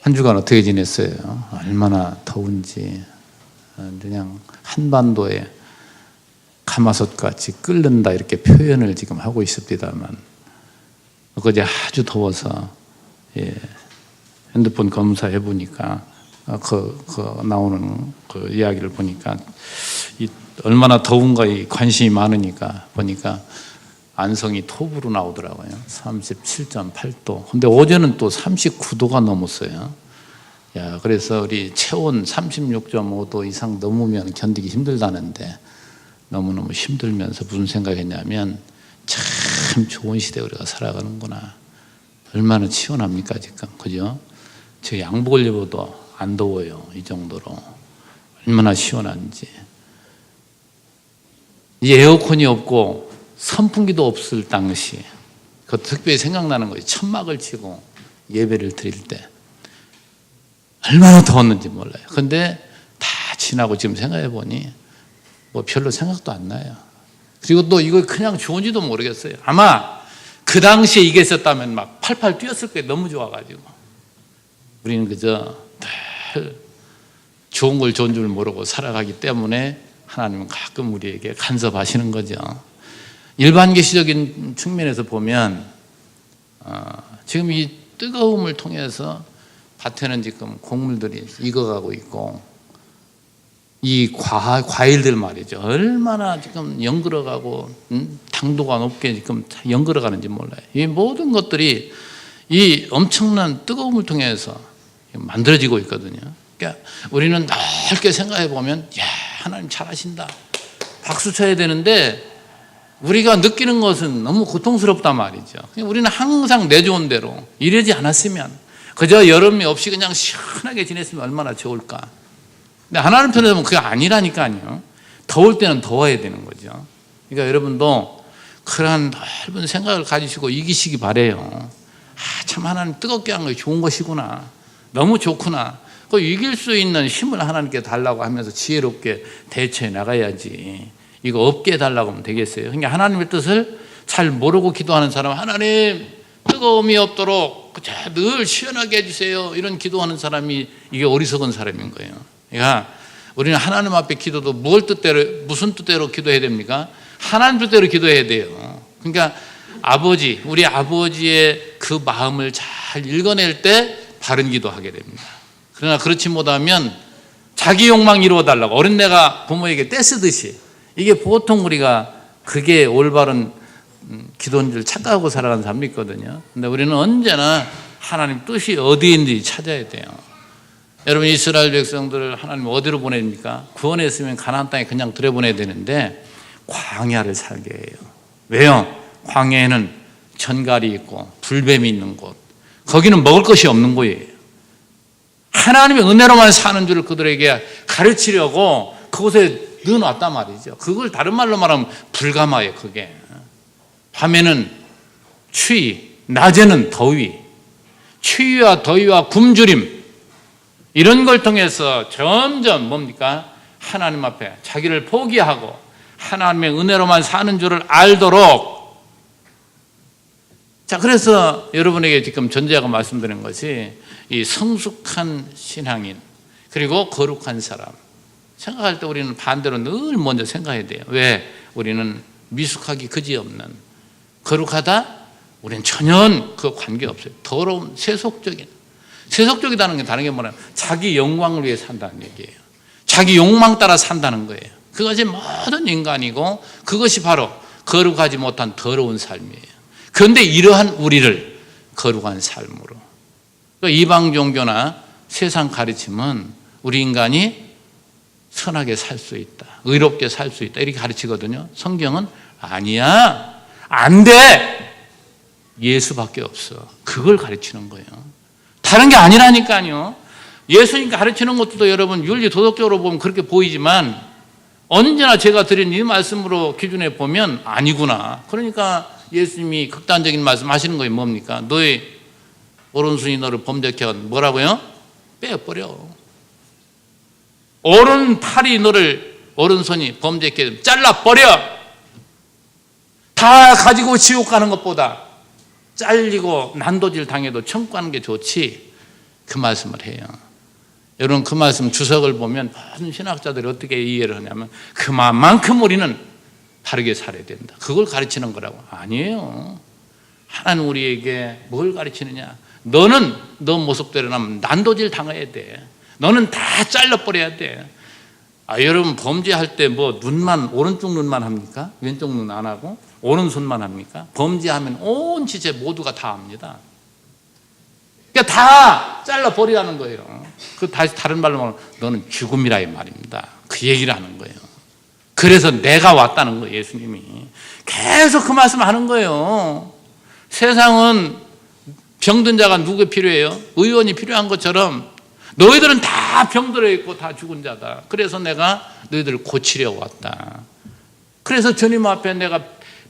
한 주간 어떻게 지냈어요? 얼마나 더운지. 그냥 한반도에 가마솥같이 끓는다 이렇게 표현을 지금 하고 있습니다만, 어제 아주 더워서 핸드폰 검사해 보니까 나오는 그 이야기를 보니까 얼마나 더운가에 관심이 많으니까 보니까 안성이 톱으로 나오더라고요. 37.8도. 근데 어제는 또 39도가 넘었어요. 야, 그래서 우리 체온 36.5도 이상 넘으면 견디기 힘들다는데, 너무너무 힘들면서 무슨 생각했냐면, 참 좋은 시대 우리가 살아가는구나. 얼마나 시원합니까 지금, 그죠? 저 양복을 입어도 안 더워요. 이 정도로 얼마나 시원한지. 이 에어컨이 없고 선풍기도 없을 당시, 그 특별히 생각나는 거예요. 천막을 치고 예배를 드릴 때 얼마나 더웠는지 몰라요. 근데 다 지나고 지금 생각해 보니 뭐 별로 생각도 안 나요. 그리고 또 이거 그냥 좋은지도 모르겠어요. 아마 그 당시에 이게 있었다면 막 팔팔 뛰었을 거예요. 너무 좋아가지고. 우리는 그저 늘 좋은 걸 좋은 줄 모르고 살아가기 때문에 하나님은 가끔 우리에게 간섭하시는 거죠. 일반 계시적인 측면에서 보면 지금 이 뜨거움을 통해서 밭에는 지금 곡물들이 익어가고 있고, 이 과일들 말이죠. 얼마나 지금 연그러가고 당도가 높게 지금 연그러가는지 몰라요. 이 모든 것들이 이 엄청난 뜨거움을 통해서 만들어지고 있거든요. 그러니까 우리는 넓게 생각해 보면, 야, 하나님 잘하신다, 박수 쳐야 되는데, 우리가 느끼는 것은 너무 고통스럽단 말이죠. 우리는 항상 내 좋은 대로 이러지 않았으면, 그저 여름이 없이 그냥 시원하게 지냈으면 얼마나 좋을까. 근데 하나님 편에서 보면 그게 아니라니까요. 더울 때는 더워야 되는 거죠. 그러니까 여러분도 그러한 넓은 생각을 가지시고 이기시기 바래요. 참 하나님 뜨겁게 한 거 좋은 것이구나, 너무 좋구나. 그 이길 수 있는 힘을 하나님께 달라고 하면서 지혜롭게 대처해 나가야지. 이거 없게 해달라고 하면 되겠어요? 그러니까 하나님의 뜻을 잘 모르고 기도하는 사람, 하나님 뜨거움이 없도록 늘 시원하게 해주세요, 이런 기도하는 사람이 이게 어리석은 사람인 거예요. 그러니까 우리는 하나님 앞에 기도도 무슨 뜻대로 기도해야 됩니까? 하나님 뜻대로 기도해야 돼요. 그러니까 우리 아버지의 그 마음을 잘 읽어낼 때 바른 기도하게 됩니다. 그러나 그렇지 못하면 자기 욕망 이루어달라고 어린애가 부모에게 떼쓰듯이, 이게 보통 우리가 그게 올바른 기도인 줄 착각하고 살아가는 사람이 있거든요. 근데 우리는 언제나 하나님 뜻이 어디에 있는지 찾아야 돼요. 여러분, 이스라엘 백성들을 하나님 어디로 보냅니까? 구원했으면 가나안 땅에 그냥 들여보내야 되는데 광야를 살게 해요. 왜요? 광야에는 전갈이 있고 불뱀이 있는 곳, 거기는 먹을 것이 없는 거예요. 하나님의 은혜로만 사는 줄을 그들에게 가르치려고 그곳에 넣어놨단 말이죠. 그걸 다른 말로 말하면 불가마예요. 그게 밤에는 추위, 낮에는 더위, 추위와 더위와 굶주림, 이런 걸 통해서 점점 뭡니까? 하나님 앞에 자기를 포기하고 하나님의 은혜로만 사는 줄을 알도록. 자, 그래서 여러분에게 지금 전제하고 말씀드린 것이 이 성숙한 신앙인, 그리고 거룩한 사람 생각할 때 우리는 반대로 늘 먼저 생각해야 돼요. 왜? 우리는 미숙하기 그지없는, 거룩하다? 우리는 전혀 그 관계없어요. 더러운 세속적이다는 게 다른 게 뭐냐면 자기 영광을 위해 산다는 얘기예요. 자기 욕망 따라 산다는 거예요. 그것이 모든 인간이고 그것이 바로 거룩하지 못한 더러운 삶이에요. 그런데 이러한 우리를 거룩한 삶으로, 이방 종교나 세상 가르침은 우리 인간이 선하게 살 수 있다, 의롭게 살 수 있다, 이렇게 가르치거든요. 성경은 아니야, 안 돼, 예수밖에 없어, 그걸 가르치는 거예요. 다른 게 아니라니까요. 예수님 가르치는 것도 여러분 윤리 도덕적으로 보면 그렇게 보이지만 언제나 제가 드린 이 말씀으로 기준해 보면 아니구나. 그러니까 예수님이 극단적인 말씀 하시는 거예요. 뭡니까? 너의 오른손이 너를 범죄케 하면 뭐라고요? 빼버려. 오른팔이 너를, 오른손이 범죄케 하면 잘라버려. 다 가지고 지옥 가는 것보다 잘리고 난도질 당해도 천국 가는 게 좋지. 그 말씀을 해요. 여러분 그 말씀 주석을 보면 모든 신학자들이 어떻게 이해를 하냐면 그만큼 우리는 바르게 살아야 된다. 그걸 가르치는 거라고. 아니에요. 하나님 우리에게 뭘 가르치느냐. 너는 너 모습대로 나면 난도질 당해야 돼. 너는 다 잘라버려야 돼. 여러분 범죄할 때 뭐 눈만 오른쪽 눈만 합니까? 왼쪽 눈 안 하고 오른손만 합니까? 범죄하면 온 지체 모두가 다 합니다. 그러니까 다 잘라버리라는 거예요. 그 다시 다른 말로 말하면 너는 죽음이라 이 말입니다. 그 얘기를 하는 거예요. 그래서 내가 왔다는 거예요. 예수님이 계속 그 말씀 하는 거예요. 세상은 병든 자가 누구 필요해요? 의원이 필요한 것처럼 너희들은 다 병들어 있고 다 죽은 자다. 그래서 내가 너희들을 고치려고 왔다. 그래서 주님 앞에 내가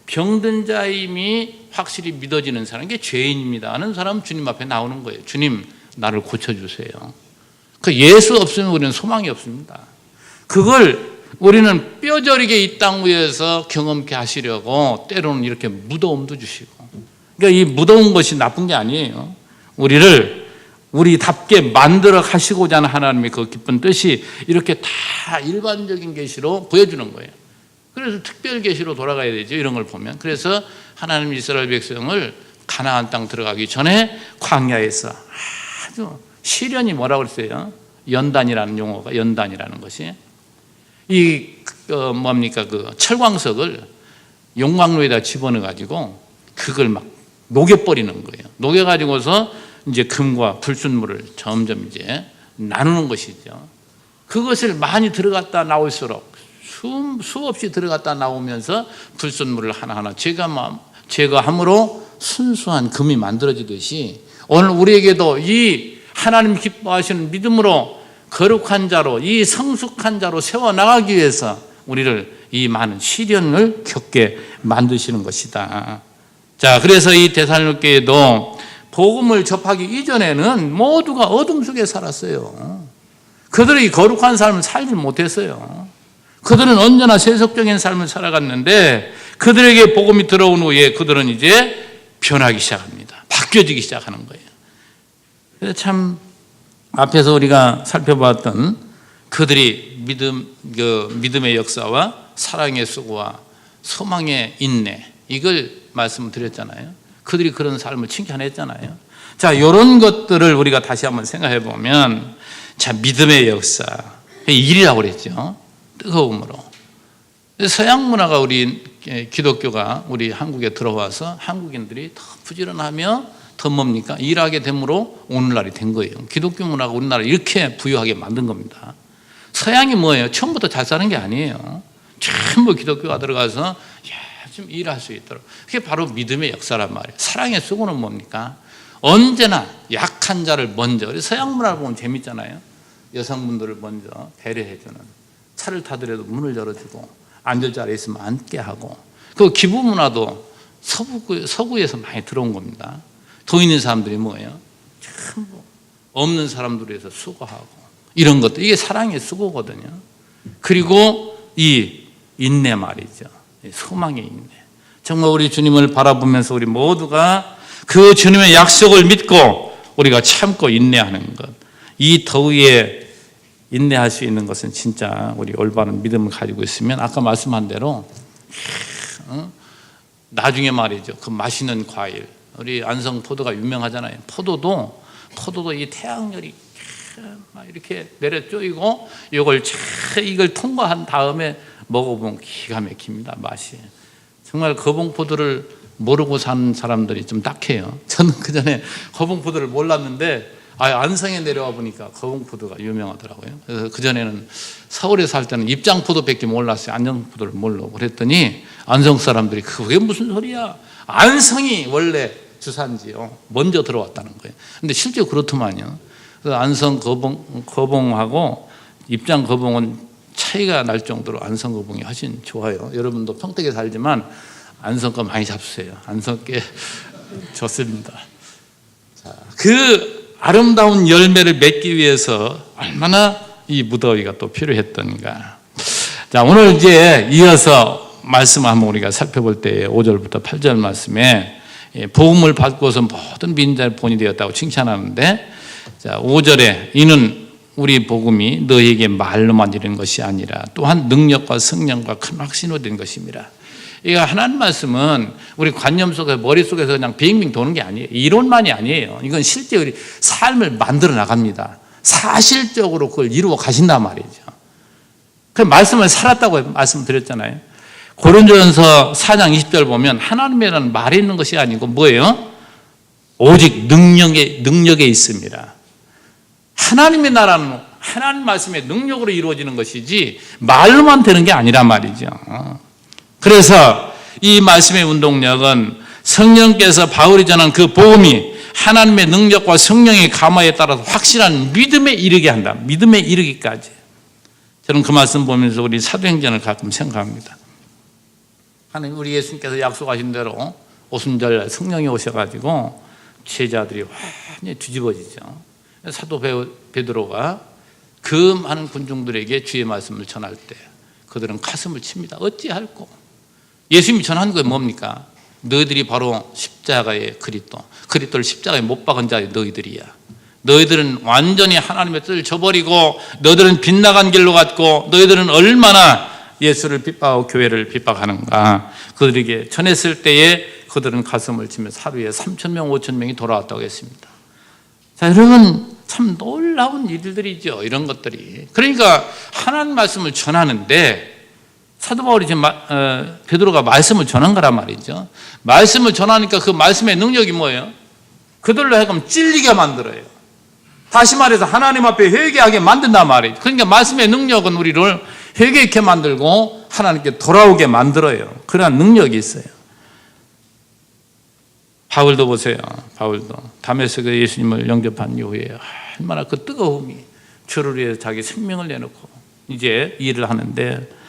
병든 자임이 확실히 믿어지는 사람, 이게 죄인입니다 하는 사람은 주님 앞에 나오는 거예요. 주님 나를 고쳐주세요. 그 예수 없으면 우리는 소망이 없습니다. 그걸 우리는 뼈저리게 이 땅 위에서 경험케 하시려고 때로는 이렇게 무더움도 주시고, 그러니까 이 무더운 것이 나쁜 게 아니에요. 우리를 우리답게 만들어 가시고자 하는 하나님의 그 기쁜 뜻이 이렇게 다 일반적인 계시로 보여주는 거예요. 그래서 특별 계시로 돌아가야 되죠. 이런 걸 보면. 그래서 하나님 이스라엘 백성을 가나안 땅 들어가기 전에 광야에서 아주 시련이 뭐라고 그랬어요? 연단이라는 용어가, 연단이라는 것이 뭡니까 그 철광석을 용광로에다 집어넣어 가지고 그걸 막 녹여버리는 거예요. 녹여가지고서 이제 금과 불순물을 점점 이제 나누는 것이죠. 그것을 많이 들어갔다 나올수록 수없이 들어갔다 나오면서 불순물을 하나하나 제거함으로 순수한 금이 만들어지듯이 오늘 우리에게도 이 하나님 기뻐하시는 믿음으로 거룩한 자로, 이 성숙한 자로 세워나가기 위해서 우리를 이 많은 시련을 겪게 만드시는 것이다. 자, 그래서 이 데살로니가에도 복음을 접하기 이전에는 모두가 어둠 속에 살았어요. 그들이 거룩한 삶을 살지 못했어요. 그들은 언제나 세속적인 삶을 살아갔는데 그들에게 복음이 들어온 후에 그들은 이제 변하기 시작합니다. 바뀌어지기 시작하는 거예요. 그래서 참 앞에서 우리가 살펴봤던 그들이 믿음의 역사와 사랑의 수고와 소망의 인내, 이걸 말씀드렸잖아요. 그들이 그런 삶을 칭찬했잖아요. 자, 이런 것들을 우리가 다시 한번 생각해 보면, 자, 믿음의 역사, 일이라고 그랬죠. 뜨거움으로. 서양 문화가 우리 기독교가 우리 한국에 들어와서 한국인들이 더 부지런하며 더 뭡니까? 일하게 됨으로 오늘날이 된 거예요. 기독교 문화가 우리나라를 이렇게 부유하게 만든 겁니다. 서양이 뭐예요? 처음부터 잘 사는 게 아니에요. 전부 기독교가 들어가서 좀 일할 수 있도록. 그게 바로 믿음의 역사란 말이에요. 사랑의 수고는 뭡니까? 언제나 약한 자를 먼저, 우리 서양 문화를 보면 재밌잖아요. 여성분들을 먼저 배려해주는, 차를 타더라도 문을 열어주고 앉을 자리에 있으면 앉게 하고, 그 기부 문화도 서구에서 많이 들어온 겁니다. 돈 있는 사람들이 뭐예요? 전부 없는 사람들을 위해서 수고하고 이런 것들, 이게 사랑의 수고거든요. 그리고 이 인내 말이죠. 소망의 인내. 정말 우리 주님을 바라보면서 우리 모두가 그 주님의 약속을 믿고 우리가 참고 인내하는 것, 이 더위에 인내할 수 있는 것은 진짜 우리 올바른 믿음을 가지고 있으면 아까 말씀한 대로 나중에 말이죠. 그 맛있는 과일, 우리 안성 포도가 유명하잖아요. 포도도 이 태양열이 막 이렇게 내려 쪼이고 이걸 통과한 다음에 먹어보면 기가 막힙니다. 맛이. 정말 거봉포도를 모르고 사는 사람들이 좀 딱해요. 저는 그전에 거봉포도를 몰랐는데 안성에 내려와 보니까 거봉포도가 유명하더라고요. 그래서 그전에는 서울에 살 때는 입장포도밖에 몰랐어요. 안성포도를 모르고. 그랬더니 안성 사람들이 그게 무슨 소리야. 안성이 원래 주산지요. 먼저 들어왔다는 거예요. 근데 실제 그렇더만요. 그래서 안성 거봉하고 입장 거봉은 차이가 날 정도로 안성 거봉이 훨씬 좋아요. 여러분도 평택에 살지만 안성 거 많이 잡수세요. 안성 게 좋습니다. 자, 그 아름다운 열매를 맺기 위해서 얼마나 이 무더위가 또 필요했던가. 자, 오늘 이제 이어서 말씀을 한번 우리가 살펴볼 때 5절부터 8절 말씀에 복음을 받고서 모든 민자의 본이 되었다고 칭찬하는데, 자, 5절에 이는 우리 복음이 너희에게 말로만 이르는 것이 아니라 또한 능력과 성령과 큰 확신으로 된 것입니다. 이거 하나님 말씀은 우리 관념 속에서 머릿속에서 그냥 빙빙 도는 게 아니에요. 이론만이 아니에요. 이건 실제 우리 삶을 만들어 나갑니다. 사실적으로 그걸 이루어 가신단 말이죠. 그 말씀을 살았다고 말씀드렸잖아요. 고린도전서 4장 20절 보면 하나님이라는 말에 있는 것이 아니고 뭐예요? 오직 능력에 있습니다. 하나님의 나라는 하나님 말씀의 능력으로 이루어지는 것이지 말로만 되는 게 아니란 말이죠. 그래서 이 말씀의 운동력은 성령께서 바울이 전한 그 복음이 하나님의 능력과 성령의 감화에 따라서 확실한 믿음에 이르게 한다. 믿음에 이르기까지. 저는 그 말씀 보면서 우리 사도행전을 가끔 생각합니다. 하나님 우리 예수님께서 약속하신 대로 오순절 성령이 오셔가지고 제자들이 완전히 뒤집어지죠. 사도 베드로가 그 많은 군중들에게 주의 말씀을 전할 때 그들은 가슴을 칩니다. 어찌할꼬? 예수님이 전한 게 뭡니까? 너희들이 바로 십자가의 그리스도를 십자가에 못 박은 자의 너희들이야. 너희들은 완전히 하나님의 뜻을 저버리고 너희들은 빗나간 길로 갔고 너희들은 얼마나 예수를 핍박하고 교회를 핍박하는가. 그들에게 전했을 때에 그들은 가슴을 치면서 하루에 3,000명 5,000명이 돌아왔다고 했습니다. 자, 여러분 참 놀라운 일들이죠. 이런 것들이. 그러니까 하나님 말씀을 전하는데 사도 바울이 지금 베드로가 말씀을 전한 거란 말이죠. 말씀을 전하니까 그 말씀의 능력이 뭐예요? 그들로 하여금 찔리게 만들어요. 다시 말해서 하나님 앞에 회개하게 만든단 말이에요. 그러니까 말씀의 능력은 우리를 회개케 만들고 하나님께 돌아오게 만들어요. 그러한 능력이 있어요. 바울도 보세요. 바울도 다메섹에 예수님을 영접한 이후에 얼마나 그 뜨거움이 주를 위해서 자기 생명을 내놓고 이제 일을 하는데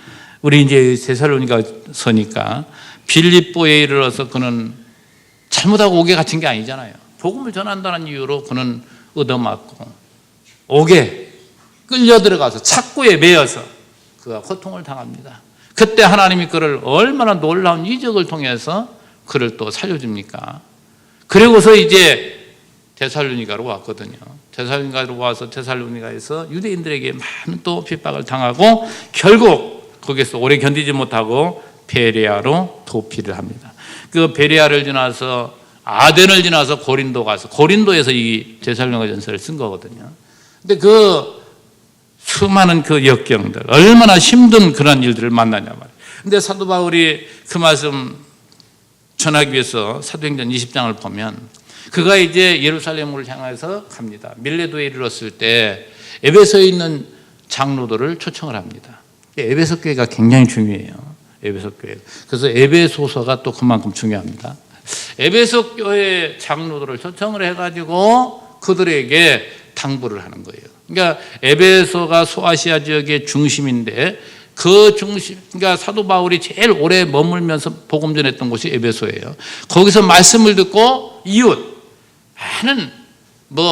우리 이제 데살로니가서니까 빌립보에 이르러서 그는 잘못하고 옥에 갇힌 게 아니잖아요. 복음을 전한다는 이유로 그는 얻어맞고 옥에 끌려 들어가서 착고에 매여서 그가 고통을 당합니다. 그때 하나님이 그를 얼마나 놀라운 이적을 통해서 그를 또 살려줍니까? 그리고서 이제 데살로니가로 왔거든요. 데살로니가로 와서 데살로니가에서 유대인들에게 많은 또 핍박을 당하고 결국 거기서 오래 견디지 못하고 베레아로 도피를 합니다. 그 베레아를 지나서 아덴을 지나서 고린도 가서 고린도에서 이 데살로니가 전서를 쓴 거거든요. 근데 그 수많은 그 역경들 얼마나 힘든 그런 일들을 만나냐 말이에요. 근데 사도 바울이 그 말씀 전하기 위해서 사도행전 20장을 보면 그가 이제 예루살렘으로 향해서 갑니다. 밀레도에 이르렀을 때 에베소에 있는 장로들을 초청을 합니다. 에베소 교회가 굉장히 중요해요. 에베소 교회. 그래서 에베소서가 또 그만큼 중요합니다. 에베소 교회 장로들을 초청을 해가지고 그들에게 당부를 하는 거예요. 그러니까 에베소가 소아시아 지역의 중심인데 그 중심, 그러니까 사도 바울이 제일 오래 머물면서 복음 전했던 곳이 에베소예요. 거기서 말씀을 듣고 이웃 많은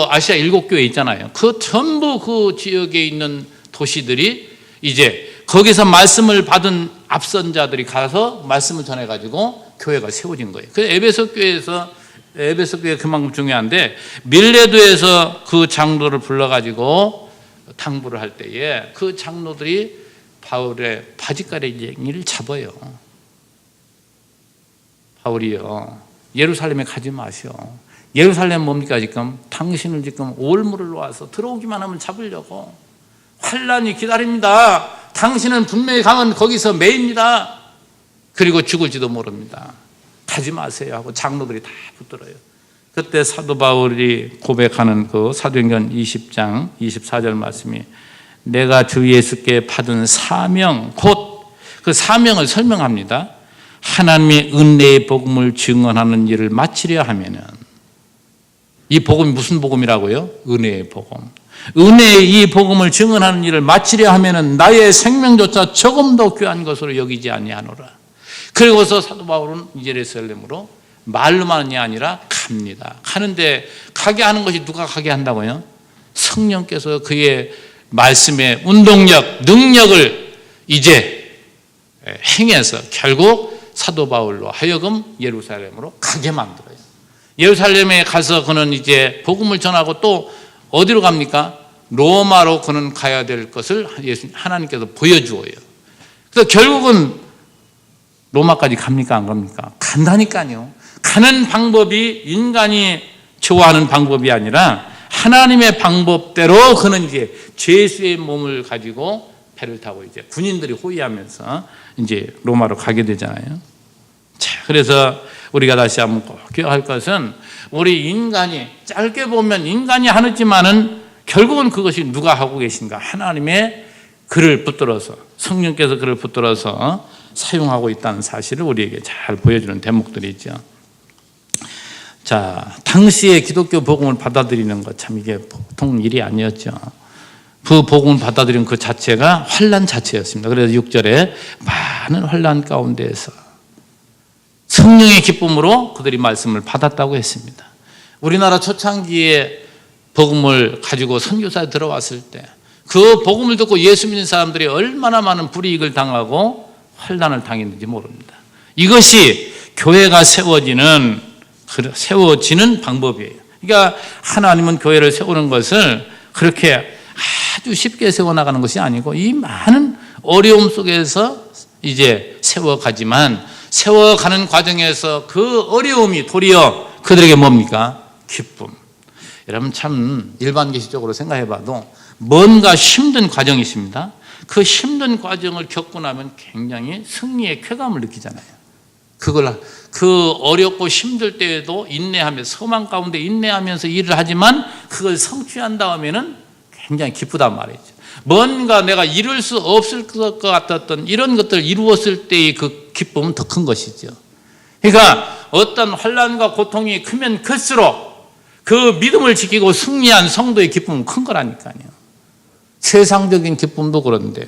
아시아 7교회 있잖아요. 그 전부 그 지역에 있는 도시들이 이제 거기서 말씀을 받은 앞선 자들이 가서 말씀을 전해가지고 교회가 세워진 거예요. 그래서 에베소 교회 그만큼 중요한데 밀레도에서 그 장로를 불러가지고 당부를 할 때에 그 장로들이 바울의 바지가랑이를 잡아요. 바울이요, 예루살렘에 가지 마시오. 예루살렘 뭡니까? 지금 당신을 지금 올무를 놓아서 들어오기만 하면 잡으려고 환란이 기다립니다. 당신은 분명히 가면 거기서 매입니다. 그리고 죽을지도 모릅니다. 가지 마세요 하고 장로들이 다 붙들어요. 그때 사도 바울이 고백하는 그 사도행전 20장 24절 말씀이 내가 주 예수께 받은 사명 곧 그 사명을 설명합니다. 하나님의 은혜의 복음을 증언하는 일을 마치려 하면은 이 복음이 무슨 복음이라고요? 은혜의 복음. 은혜의 이 복음을 증언하는 일을 마치려 하면은 나의 생명조차 조금도 귀한 것으로 여기지 아니하노라. 그리고서 사도 바울은 예루살렘으로 말로만이 아니라 갑니다. 가는데 가게 하는 것이 누가 가게 한다고요? 성령께서 그의 말씀의 운동력, 능력을 이제 행해서 결국 사도 바울로 하여금 예루살렘으로 가게 만들어요. 예루살렘에 가서 그는 이제 복음을 전하고 또 어디로 갑니까? 로마로 그는 가야 될 것을 하나님께서 보여주어요. 그래서 결국은 로마까지 갑니까? 안 갑니까? 간다니까요. 가는 방법이 인간이 좋아하는 방법이 아니라 하나님의 방법대로 그는 이제 죄수의 몸을 가지고 배를 타고 이제 군인들이 호위하면서 이제 로마로 가게 되잖아요. 자, 그래서 우리가 다시 한번 꼭 기억할 것은 우리 인간이 짧게 보면 인간이 하지만은 결국은 그것이 누가 하고 계신가? 하나님의 그를 붙들어서 성령께서 그를 붙들어서 사용하고 있다는 사실을 우리에게 잘 보여주는 대목들이죠. 자, 당시에 기독교 복음을 받아들이는 것 참 이게 보통 일이 아니었죠. 그 복음을 받아들이는 그 자체가 환난 자체였습니다. 그래서 6절에 많은 환난 가운데에서 성령의 기쁨으로 그들이 말씀을 받았다고 했습니다. 우리나라 초창기에 복음을 가지고 선교사에 들어왔을 때 그 복음을 듣고 예수 믿는 사람들이 얼마나 많은 불이익을 당하고 환난을 당했는지 모릅니다. 이것이 교회가 세워지는 방법이에요. 그러니까 하나님은 교회를 세우는 것을 그렇게 아주 쉽게 세워나가는 것이 아니고 이 많은 어려움 속에서 이제 세워가지만 세워가는 과정에서 그 어려움이 도리어 그들에게 뭡니까? 기쁨. 여러분 참 일반 계시적으로 생각해 봐도 뭔가 힘든 과정이 있습니다. 그 힘든 과정을 겪고 나면 굉장히 승리의 쾌감을 느끼잖아요. 그 어렵고 힘들 때에도 인내하면서 소망 가운데 인내하면서 일을 하지만 그걸 성취한 다음에는 굉장히 기쁘단 말이죠. 뭔가 내가 이룰 수 없을 것 같았던 이런 것들을 이루었을 때의 그 기쁨은 더 큰 것이죠. 그러니까 어떤 환난과 고통이 크면 클수록 그 믿음을 지키고 승리한 성도의 기쁨은 큰 거라니까요. 세상적인 기쁨도 그런데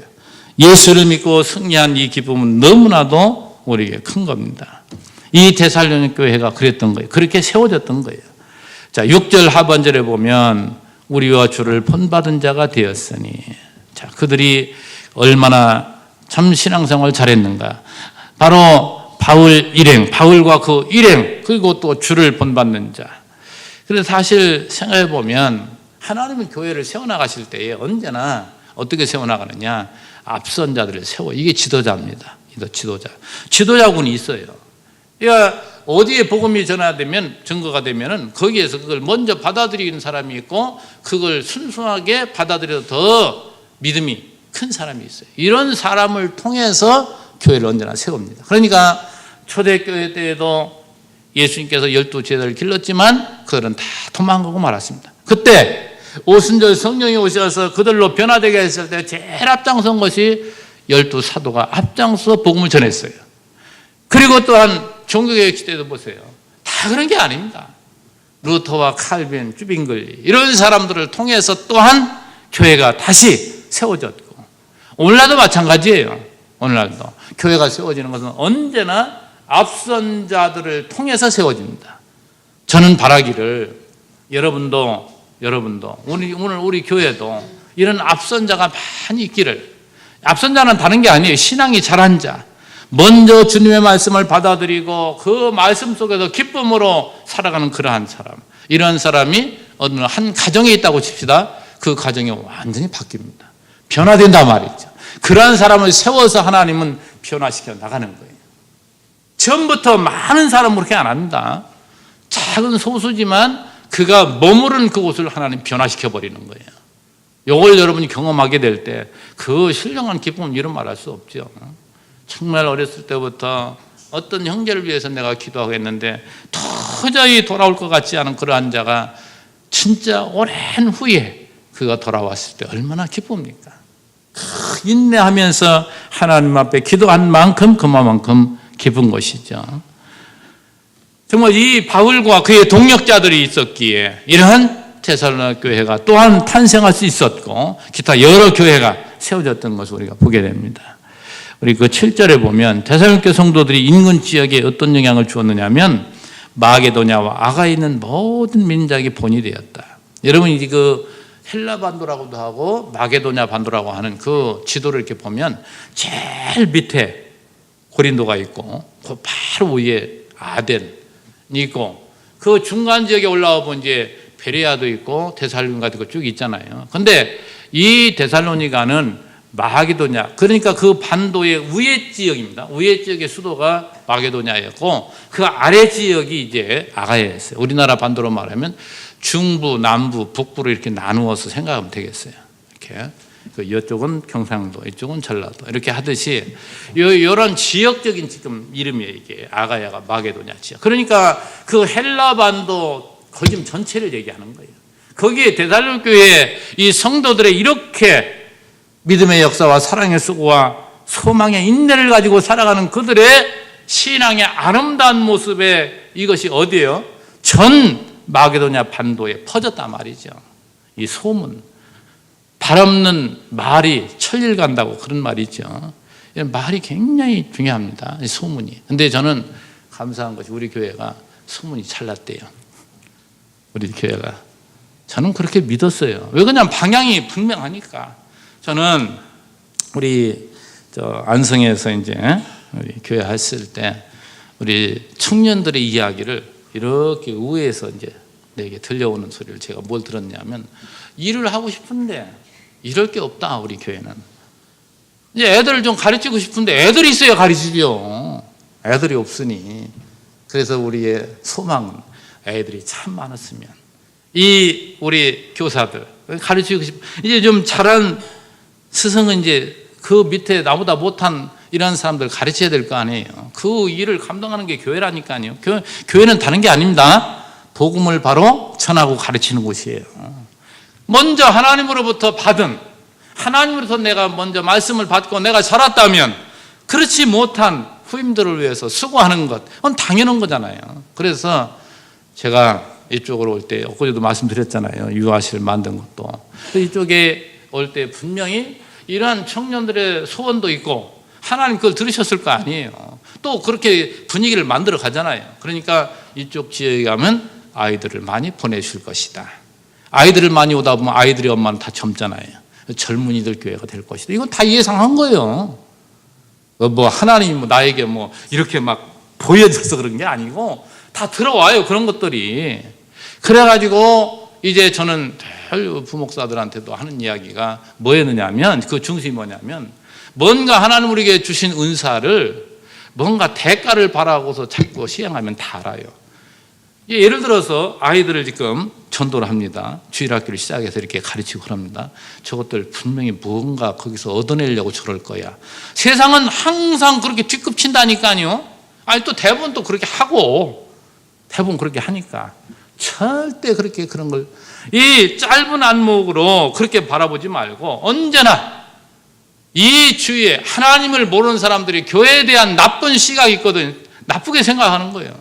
예수를 믿고 승리한 이 기쁨은 너무나도 우리에게 큰 겁니다. 이 데살로니가 교회가 그랬던 거예요. 그렇게 세워졌던 거예요. 자, 6절 하반절에 보면 우리와 주를 본받은 자가 되었으니, 자, 그들이 얼마나 참 신앙생활 잘했는가. 바로 바울과 그 일행, 그리고 또 주를 본받는 자. 그래서 사실 생각해 보면 하나님은 교회를 세워나가실 때에 언제나 어떻게 세워나가느냐. 앞선 자들을 세워. 이게 지도자입니다. 지도자군이 있어요. 그러니까 어디에 복음이 증거가 되면은 거기에서 그걸 먼저 받아들이는 사람이 있고 그걸 순수하게 받아들여서 더 믿음이 큰 사람이 있어요. 이런 사람을 통해서 교회를 언제나 세웁니다. 그러니까 초대교회 때에도 예수님께서 12제자를 길렀지만 그들은 다 도망가고 말았습니다. 그때 오순절 성령이 오셔서 그들로 변화되게 했을 때 제일 앞장선 것이 12사도가 앞장서 복음을 전했어요. 그리고 또한 종교개혁 시대도 보세요. 다 그런 게 아닙니다. 루터와 칼빈, 쭈빙글리 이런 사람들을 통해서 또한 교회가 다시 세워졌고 오늘날도 마찬가지예요. 오늘날도 교회가 세워지는 것은 언제나 앞선 자들을 통해서 세워집니다. 저는 바라기를 여러분도 오늘 우리 교회도 이런 앞선 자가 많이 있기를. 앞선 자는 다른 게 아니에요. 신앙이 잘한 자, 먼저 주님의 말씀을 받아들이고 그 말씀 속에서 기쁨으로 살아가는 그러한 사람, 이런 사람이 어느 한 가정에 있다고 칩시다. 그 가정이 완전히 바뀝니다. 변화된단 말이죠. 그러한 사람을 세워서 하나님은 변화시켜 나가는 거예요. 처음부터 많은 사람은 그렇게 안 합니다. 작은 소수지만 그가 머무른 그곳을 하나님 변화시켜 버리는 거예요. 이걸 여러분이 경험하게 될 때 그 신령한 기쁨은 이런 말할 수 없죠. 정말 어렸을 때부터 어떤 형제를 위해서 내가 기도하고 했는데 도저히 돌아올 것 같지 않은 그러한 자가 진짜 오랜 후에 그가 돌아왔을 때 얼마나 기쁩니까? 인내하면서 하나님 앞에 기도한 만큼 그만큼 기쁜 것이죠. 정말 이 바울과 그의 동력자들이 있었기에 이러한 데살로니가 교회가 또한 탄생할 수 있었고 기타 여러 교회가 세워졌던 것을 우리가 보게 됩니다. 우리 그 7절에 보면 데살로니가 성도들이 인근 지역에 어떤 영향을 주었느냐 하면 마게도냐와 아가에 있는 모든 민족이 본이 되었다. 여러분이 그 헬라 반도라고도 하고 마게도냐 반도라고 하는 그 지도를 이렇게 보면 제일 밑에 고린도가 있고 그 바로 위에 아덴이 있고 그 중간 지역에 올라와 보면 이제 베레아도 있고 데살로니가도 있고 쭉 있잖아요. 근데 이 데살로니가는 마게도냐, 그러니까 그 반도의 위에 지역입니다. 위에 지역의 수도가 마게도냐였고 그 아래 지역이 이제 아가야였어요. 우리나라 반도로 말하면 중부, 남부, 북부로 이렇게 나누어서 생각하면 되겠어요. 이렇게 이쪽은 경상도, 이쪽은 전라도 이렇게 하듯이 이런 지역적인 지금 이름이에요. 이게 아가야가 마게도냐 지역. 그러니까 그 헬라 반도 거기 전체를 얘기하는 거예요. 거기에 데살로니가 교회 이 성도들의 이렇게 믿음의 역사와 사랑의 수고와 소망의 인내를 가지고 살아가는 그들의 신앙의 아름다운 모습에 이것이 어디예요? 전 마게도냐 반도에 퍼졌단 말이죠. 이 소문, 발 없는 말이 천리를 간다고 그런 말이죠. 말이 굉장히 중요합니다. 이 소문이. 근데 저는 감사한 것이 우리 교회가 소문이 잘 났대요. 우리 교회가. 저는 그렇게 믿었어요. 왜 그러냐면 방향이 분명하니까. 저는 우리 안성에서 이제 우리 교회 했을 때 우리 청년들의 이야기를 이렇게 우회에서 이제 내게 들려오는 소리를 제가 뭘 들었냐면 일을 하고 싶은데 이럴 게 없다 우리 교회는. 이제 애들을 좀 가르치고 싶은데 애들이 있어야 가르치죠. 애들이 없으니. 그래서 우리의 소망은 애들이 참 많았으면 이 우리 교사들 가르치고 싶. 이제 좀 잘한 스승은 이제 그 밑에 나보다 못한 이런 사람들 가르쳐야 될 거 아니에요. 그 일을 감당하는 게 교회라니까요. 교회는 다른 게 아닙니다. 복음을 바로 전하고 가르치는 곳이에요. 먼저 하나님으로부터 받은, 하나님으로부터 내가 먼저 말씀을 받고 내가 자랐다면 그렇지 못한 후임들을 위해서 수고하는 것, 그건 당연한 거잖아요. 그래서 제가 이쪽으로 올 때 엊그제도 말씀드렸잖아요. 유아실 만든 것도. 이쪽에 올 때 분명히 이러한 청년들의 소원도 있고 하나님 그걸 들으셨을 거 아니에요. 또 그렇게 분위기를 만들어 가잖아요. 그러니까 이쪽 지역에 가면 아이들을 많이 보내실 것이다. 아이들을 많이 오다 보면 아이들의 엄마는 다 젊잖아요. 젊은이들 교회가 될 것이다. 이건 다 예상한 거예요. 뭐 하나님이 뭐 나에게 뭐 이렇게 막 보여줘서 그런 게 아니고 다 들어와요. 그런 것들이. 그래가지고 이제 저는 부목사들한테도 하는 이야기가 뭐였느냐면 그 중심이 뭐냐면 뭔가 하나님 우리에게 주신 은사를 뭔가 대가를 바라고서 자꾸 시행하면 다 알아요. 예를 들어서 아이들을 지금 전도를 합니다. 주일학교를 시작해서 이렇게 가르치고 그럽니다. 저것들 분명히 뭔가 거기서 얻어내려고 저럴 거야. 세상은 항상 그렇게 뒤급친다니까요. 아니 또 대부분 또 그렇게 하고 대부분 그렇게 하니까 절대 그렇게 그런 걸 이 짧은 안목으로 그렇게 바라보지 말고 언제나 이 주위에 하나님을 모르는 사람들이 교회에 대한 나쁜 시각이 있거든. 나쁘게 생각하는 거예요.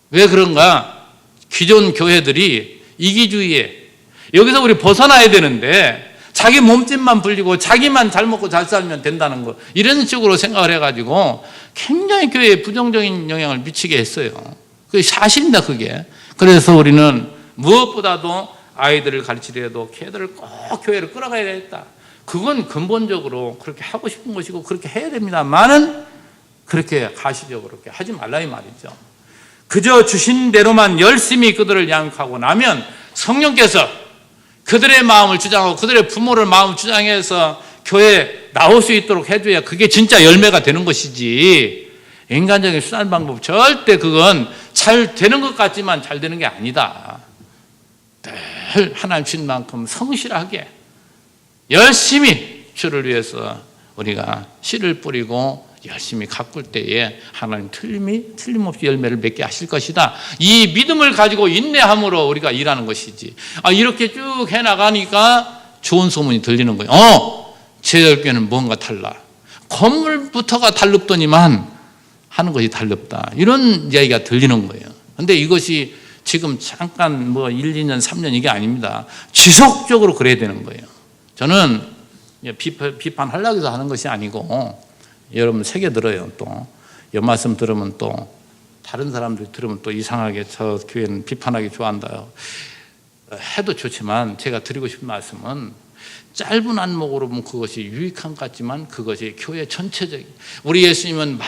왜 그런가? 기존 교회들이 이기주의에 여기서 우리 벗어나야 되는데 자기 몸집만 불리고 자기만 잘 먹고 잘 살면 된다는 거 이런 식으로 생각을 해가지고 굉장히 교회에 부정적인 영향을 미치게 했어요. 그게 사실입니다. 그게. 그래서 우리는 무엇보다도 아이들을 가르치더라도 걔들을 꼭 교회를 끌어가야겠다. 그건 근본적으로 그렇게 하고 싶은 것이고 그렇게 해야 됩니다만은 그렇게 가시적으로 그렇게 하지 말라 이 말이죠. 그저 주신 대로만 열심히 그들을 양육하고 나면 성령께서 그들의 마음을 주장하고 그들의 부모를 마음을 주장해서 교회에 나올 수 있도록 해줘야 그게 진짜 열매가 되는 것이지 인간적인 수단 방법 절대 그건 잘 되는 것 같지만 잘 되는 게 아니다. 늘 하나님 주신 만큼 성실하게 열심히 주를 위해서 우리가 씨를 뿌리고 열심히 가꿀 때에 하나님 틀림없이 열매를 맺게 하실 것이다. 이 믿음을 가지고 인내함으로 우리가 일하는 것이지. 이렇게 쭉 해나가니까 좋은 소문이 들리는 거예요. 제열교회는 뭔가 달라. 건물부터가 달릅더니만 하는 것이 달렵다. 이런 이야기가 들리는 거예요. 그런데 이것이 지금 잠깐 뭐 1, 2년, 3년 이게 아닙니다. 지속적으로 그래야 되는 거예요. 저는 비판하려고 해서 하는 것이 아니고 여러분 새겨 들어요. 또 연말씀 들으면 또 다른 사람들이 들으면 또 이상하게 저 교회는 비판하기 좋아한다 해도 좋지만 제가 드리고 싶은 말씀은 짧은 안목으로 보면 그것이 유익한 것 같지만 그것이 교회 전체적인 우리 예수님은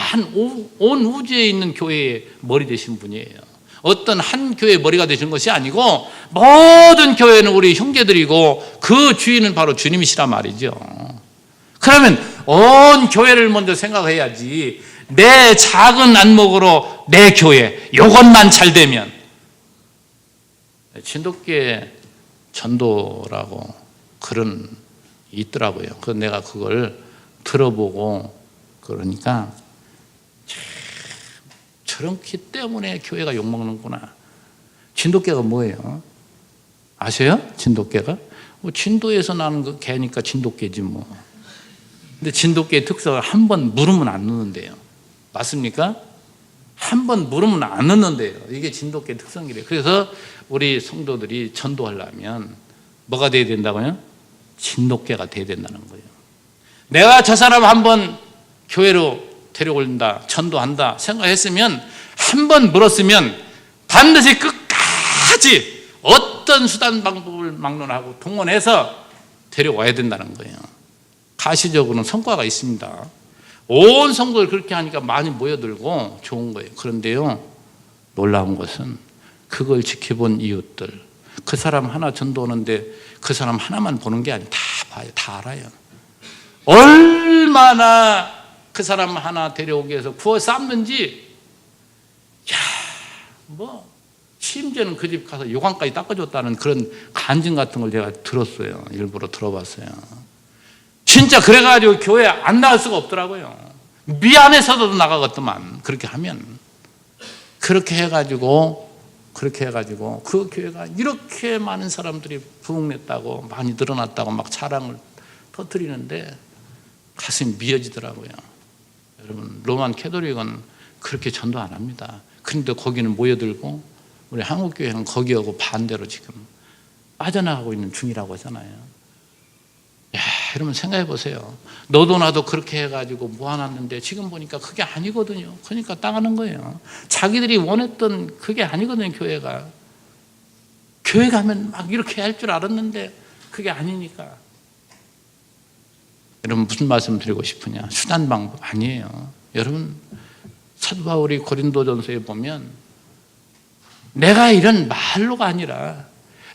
온 우주에 있는 교회의 머리 되신 분이에요. 어떤 한 교회의 머리가 되신 것이 아니고 모든 교회는 우리 형제들이고 그 주인은 바로 주님이시란 말이죠. 그러면 온 교회를 먼저 생각해야지 내 작은 안목으로 내 교회 이것만 잘 되면. 진돗개 전도라고 그런 있더라고요. 그래서 내가 그걸 들어보고 그러니까 저렇기 때문에 교회가 욕먹는구나. 진돗개가 뭐예요? 아세요? 진돗개가? 뭐 진도에서 나는 그 개니까 진돗개지 뭐. 근데 진돗개의 특성은 한 번 물으면 안 넣는데요. 맞습니까? 한 번 물으면 안 넣는데요. 이게 진돗개의 특성이래요. 그래서 우리 성도들이 전도하려면 뭐가 돼야 된다고요? 진돗개가 돼야 된다는 거예요. 내가 저 사람 한번 교회로 데려올린다, 전도한다 생각했으면 한 번 물었으면 반드시 끝까지 어떤 수단 방법을 막론하고 동원해서 데려와야 된다는 거예요. 가시적으로는 성과가 있습니다. 온 성도를 그렇게 하니까 많이 모여들고 좋은 거예요. 그런데요, 놀라운 것은 그걸 지켜본 이웃들, 그 사람 하나 전도하는데 그 사람 하나만 보는 게 아니에요. 다 봐요. 다 알아요. 얼마나 그 사람 하나 데려오기 위해서 구워 삶는지, 심지어는 그 집 가서 요강까지 닦아줬다는 그런 간증 같은 걸 제가 들었어요. 일부러 들어봤어요. 진짜 그래가지고 교회 안 나갈 수가 없더라고요. 미안해서도 나가겠더만, 그렇게 하면. 그렇게 해가지고 그 교회가 이렇게 많은 사람들이 부흥냈다고, 많이 늘어났다고 막 자랑을 터뜨리는데 가슴이 미어지더라고요. 여러분, 로만 캐톨릭은 그렇게 전도 안 합니다. 그런데 거기는 모여들고 우리 한국교회는 거기하고 반대로 지금 빠져나가고 있는 중이라고 하잖아요. 여러분 생각해 보세요. 너도 나도 그렇게 해가지고 모아놨는데 지금 보니까 그게 아니거든요. 그러니까 따가는 거예요. 자기들이 원했던 그게 아니거든요. 교회가. 교회 가면 막 이렇게 할 줄 알았는데 그게 아니니까. 여러분 무슨 말씀 드리고 싶으냐. 수단 방법 아니에요. 여러분 사도 바울이 고린도전서에 보면 내가 이런 말로가 아니라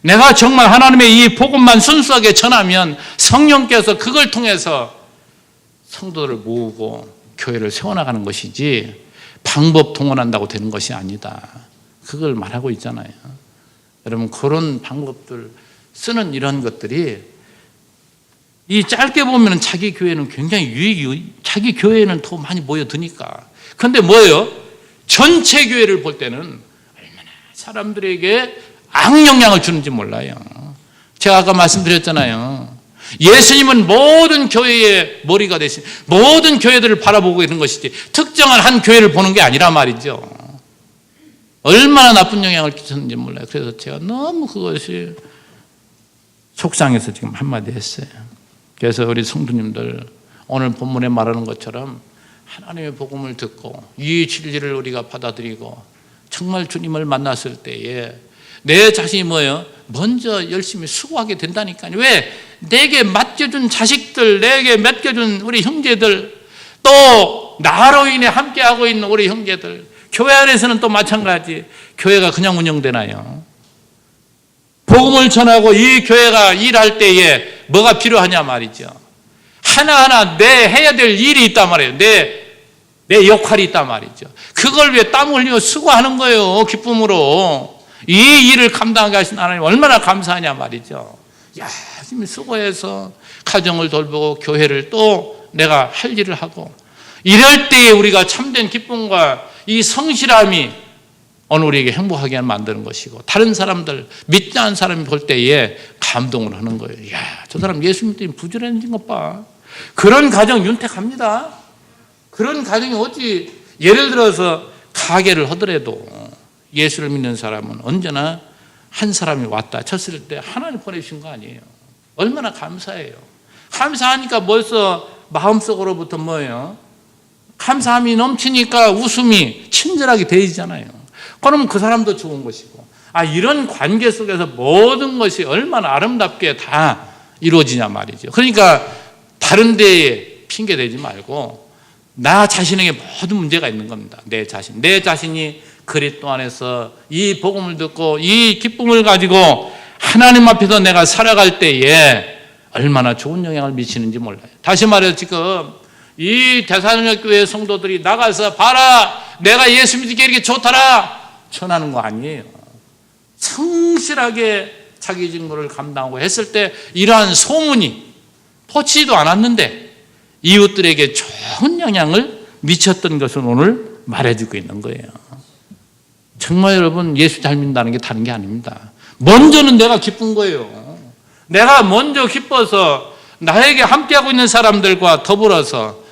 내가 정말 하나님의 이 복음만 순수하게 전하면 성령께서 그걸 통해서 성도들을 모으고 교회를 세워나가는 것이지 방법 동원한다고 되는 것이 아니다. 그걸 말하고 있잖아요. 여러분 그런 방법들 쓰는 이런 것들이 이 짧게 보면 자기 교회는 굉장히 유익이, 자기 교회에는 더 많이 모여드니까. 그런데 뭐예요? 전체 교회를 볼 때는 얼마나 사람들에게 악영향을 주는지 몰라요. 제가 아까 말씀드렸잖아요. 예수님은 모든 교회의 머리가 되신, 모든 교회들을 바라보고 있는 것이지 특정한 한 교회를 보는 게 아니라 말이죠. 얼마나 나쁜 영향을 끼쳤는지 몰라요. 그래서 제가 너무 그것이 속상해서 지금 한마디 했어요. 그래서 우리 성도님들 오늘 본문에 말하는 것처럼 하나님의 복음을 듣고 이 진리를 우리가 받아들이고 정말 주님을 만났을 때에 내 자신이 뭐예요? 먼저 열심히 수고하게 된다니까요. 왜? 내게 맡겨준 자식들, 내게 맡겨준 우리 형제들, 또 나로 인해 함께하고 있는 우리 형제들, 교회 안에서는 또 마찬가지. 교회가 그냥 운영되나요? 복음을 전하고 이 교회가 일할 때에 뭐가 필요하냐 말이죠. 하나하나 내 해야 될 일이 있단 말이에요. 내 역할이 있단 말이죠. 그걸 위해 땀 흘리며 수고하는 거예요. 기쁨으로. 이 일을 감당하게 하신 하나님 얼마나 감사하냐 말이죠. 열심히 수고해서 가정을 돌보고 교회를 또 내가 할 일을 하고 이럴 때에 우리가 참된 기쁨과 이 성실함이 오늘 우리에게 행복하게 만드는 것이고 다른 사람들 믿지 않은 사람이 볼 때에 감동을 하는 거예요. 저 사람 예수 믿더니 부지런해진 것 봐. 그런 가정 윤택합니다. 그런 가정이 어찌 예를 들어서 가게를 하더라도 예수를 믿는 사람은 언제나 한 사람이 왔다 쳤을 때 하나님 보내신 거 아니에요. 얼마나 감사해요. 감사하니까 벌써 마음속으로부터 뭐예요? 감사함이 넘치니까 웃음이 친절하게 되잖아요. 그러면 그 사람도 좋은 것이고 이런 관계 속에서 모든 것이 얼마나 아름답게 다 이루어지냐 말이죠. 그러니까 다른 데에 핑계대지 말고 나 자신에게 모든 문제가 있는 겁니다. 내 자신이 그리스도 안에서 이 복음을 듣고 이 기쁨을 가지고 하나님 앞에서 내가 살아갈 때에 얼마나 좋은 영향을 미치는지 몰라요. 다시 말해서 지금 이 데살로니가 교회 성도들이 나가서 봐라, 내가 예수 믿기에 이렇게 좋더라 전하는 거 아니에요. 성실하게 자기 직무를 감당하고 했을 때 이러한 소문이 퍼지지도 않았는데 이웃들에게 좋은 영향을 미쳤던 것을 오늘 말해주고 있는 거예요. 정말 여러분, 예수 잘 믿는다는 게 다른 게 아닙니다. 먼저는 내가 기쁜 거예요. 내가 먼저 기뻐서 나에게 함께하고 있는 사람들과 더불어서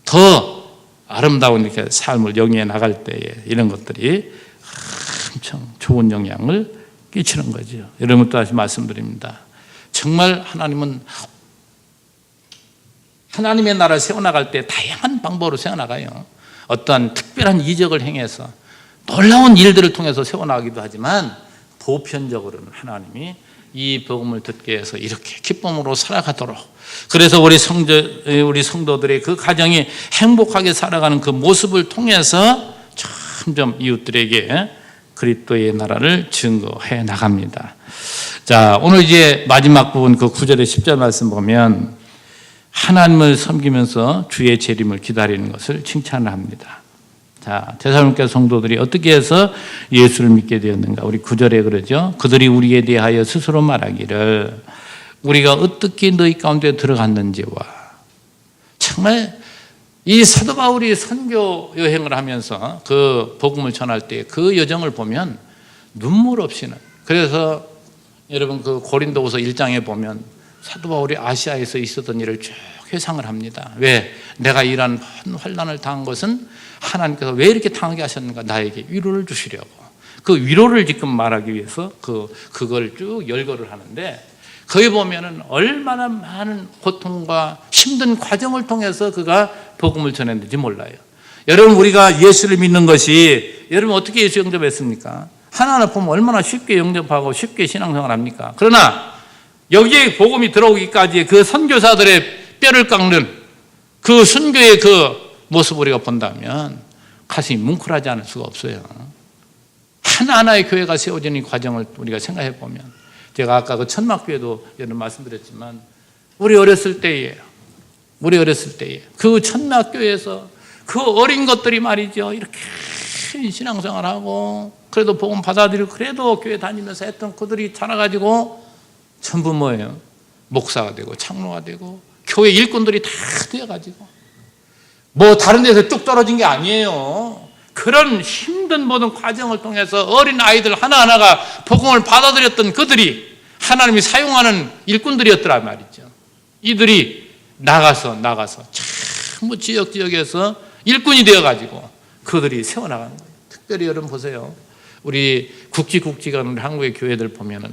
더 아름다운 이렇게 삶을 영위해 나갈 때에 이런 것들이 엄청 좋은 영향을 끼치는 거죠. 여러분, 또 다시 말씀드립니다. 정말 하나님은 하나님의 나라를 세워나갈 때 다양한 방법으로 세워나가요. 어떠한 특별한 이적을 행해서 놀라운 일들을 통해서 세워나가기도 하지만 보편적으로는 하나님이 이 복음을 듣게 해서 이렇게 기쁨으로 살아가도록, 그래서 우리 성도들의 그 가정이 행복하게 살아가는 그 모습을 통해서 점점 이웃들에게 그리스도의 나라를 증거해 나갑니다. 자, 오늘 이제 마지막 부분 그 9절의 10절 말씀 보면 하나님을 섬기면서 주의 재림을 기다리는 것을 칭찬을 합니다. 자, 데살로니가 성도들이 어떻게 해서 예수를 믿게 되었는가? 우리 9절에 그러죠. 그들이 우리에 대하여 스스로 말하기를 우리가 어떻게 너희 가운데 들어갔는지와, 정말 이 사도 바울이 선교 여행을 하면서 그 복음을 전할 때 그 여정을 보면 눈물 없이는, 그래서 여러분 그 고린도후서 1장에 보면 사도 바울이 아시아에서 있었던 일을 쭉 회상을 합니다. 왜? 내가 이런 환난을 당한 것은 하나님께서 왜 이렇게 당하게 하셨는가? 나에게 위로를 주시려고. 그 위로를 지금 말하기 위해서 그걸 쭉 열거를 하는데, 거기 보면은 얼마나 많은 고통과 힘든 과정을 통해서 그가 복음을 전했는지 몰라요. 여러분, 우리가 예수를 믿는 것이, 여러분 어떻게 예수 영접했습니까? 하나하나 보면 얼마나 쉽게 영접하고 쉽게 신앙생활 합니까? 그러나 여기에 복음이 들어오기까지 그 선교사들의 뼈를 깎는 그 순교의 그 모습을 우리가 본다면 가슴이 뭉클하지 않을 수가 없어요. 하나하나의 교회가 세워지는 이 과정을 우리가 생각해 보면, 제가 아까 그 천막교회도 여러분 말씀드렸지만 우리 어렸을 때에 그 천막교회에서 그 어린 것들이 말이죠, 이렇게 신앙생활하고 그래도 복음 받아들이고 그래도 교회 다니면서 했던 그들이 자라가지고 전부 뭐예요? 목사가 되고 장로가 되고 교회 일꾼들이 다 되어가지고 뭐 다른 데서 뚝 떨어진 게 아니에요. 그런 힘든 모든 과정을 통해서 어린 아이들 하나하나가 복음을 받아들였던 그들이 하나님이 사용하는 일꾼들이었더란 말이죠. 이들이 나가서 전부 지역에서 일꾼이 되어가지고 그들이 세워나가는 거예요. 특별히 여러분 보세요. 우리 국지국지간 한국의 교회들 보면은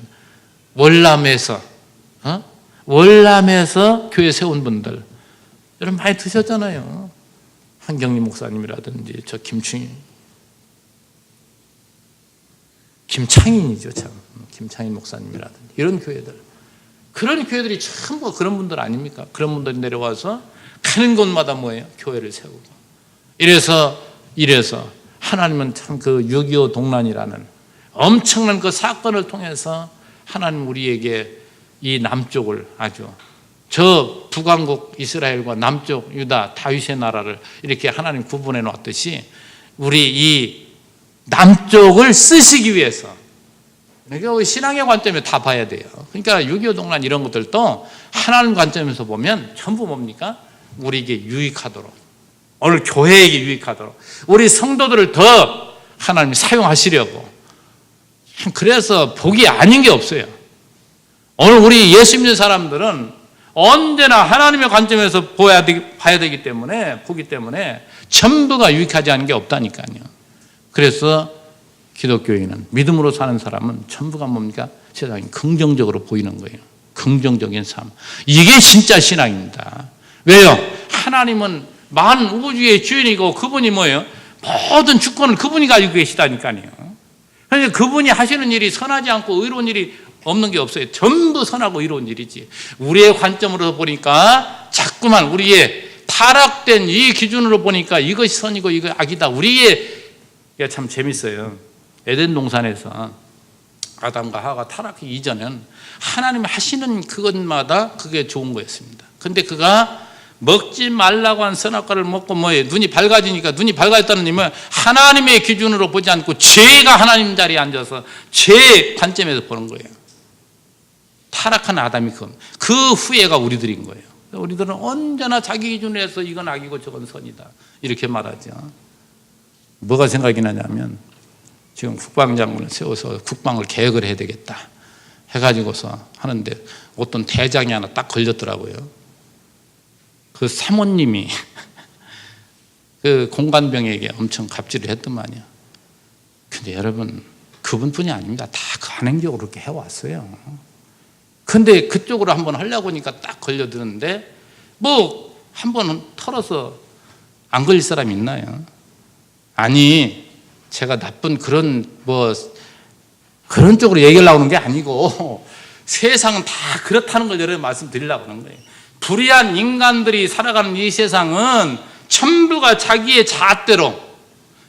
월남에서 교회 세운 분들 여러분 많이 드셨잖아요. 한경림 목사님이라든지 저 김창인이죠, 참. 김창인 목사님이라든지 이런 교회들, 그런 교회들이 전부 그런 분들 아닙니까? 그런 분들이 내려와서 가는 곳마다 뭐예요? 교회를 세우고. 이래서 하나님은 참 그 6.25 동란이라는 엄청난 그 사건을 통해서 하나님 우리에게 이 남쪽을 아주 저 북왕국 이스라엘과 남쪽 유다 다윗의 나라를 이렇게 하나님 구분해 놓았듯이 우리 이 남쪽을 쓰시기 위해서, 그러니까 신앙의 관점에 다 봐야 돼요. 그러니까 6.25 동란 이런 것들도 하나님 관점에서 보면 전부 뭡니까? 우리에게 유익하도록, 오늘 교회에게 유익하도록, 우리 성도들을 더 하나님이 사용하시려고. 그래서 복이 아닌 게 없어요. 오늘 우리 예수 믿는 사람들은 언제나 하나님의 관점에서 봐야 되기 때문에, 보기 때문에 전부가 유익하지 않은 게 없다니까요. 그래서 기독교인은, 믿음으로 사는 사람은 전부가 뭡니까? 세상이 긍정적으로 보이는 거예요. 긍정적인 삶. 이게 진짜 신앙입니다. 왜요? 하나님은 만 우주의 주인이고 그분이 뭐예요? 모든 주권을 그분이 가지고 계시다니까요. 그러니까 그분이 하시는 일이 선하지 않고 의로운 일이 없는 게 없어요. 전부 선하고 의로운 일이지. 우리의 관점으로 보니까 자꾸만 우리의 타락된 이 기준으로 보니까 이것이 선이고 이거 악이다. 우리의 이게 참 재밌어요. 에덴 동산에서 아담과 하와가 타락하기 이전에는 하나님이 하시는 그것마다 그게 좋은 거였습니다. 근데 그가 먹지 말라고 한 선악과를 먹고 뭐예요? 눈이 밝아지니까, 눈이 밝아졌다는 의미는 하나님의 기준으로 보지 않고 죄가 하나님 자리에 앉아서 죄의 관점에서 보는 거예요. 타락한 아담이 그 후회가 우리들인 거예요. 우리들은 언제나 자기 기준으로 해서 이건 악이고 저건 선이다 이렇게 말하죠. 뭐가 생각이 나냐면 지금 국방장군을 세워서 국방을 계획을 해야 되겠다 해가지고서 하는데 어떤 대장이 하나 딱 걸렸더라고요. 그 사모님이 그 공관병에게 엄청 갑질을 했더만요. 근데 여러분, 그분뿐이 아닙니다. 다 그 안행적으로 그렇게 해왔어요. 근데 그쪽으로 한번 하려고 하니까 딱 걸려드는데 뭐 한번 털어서 안 걸릴 사람이 있나요? 아니, 제가 나쁜 그런 그런 쪽으로 얘기하려고 하는 게 아니고 세상은 다 그렇다는 걸 여러분 말씀드리려고 하는 거예요. 불의한 인간들이 살아가는 이 세상은 전부가 자기의 자아대로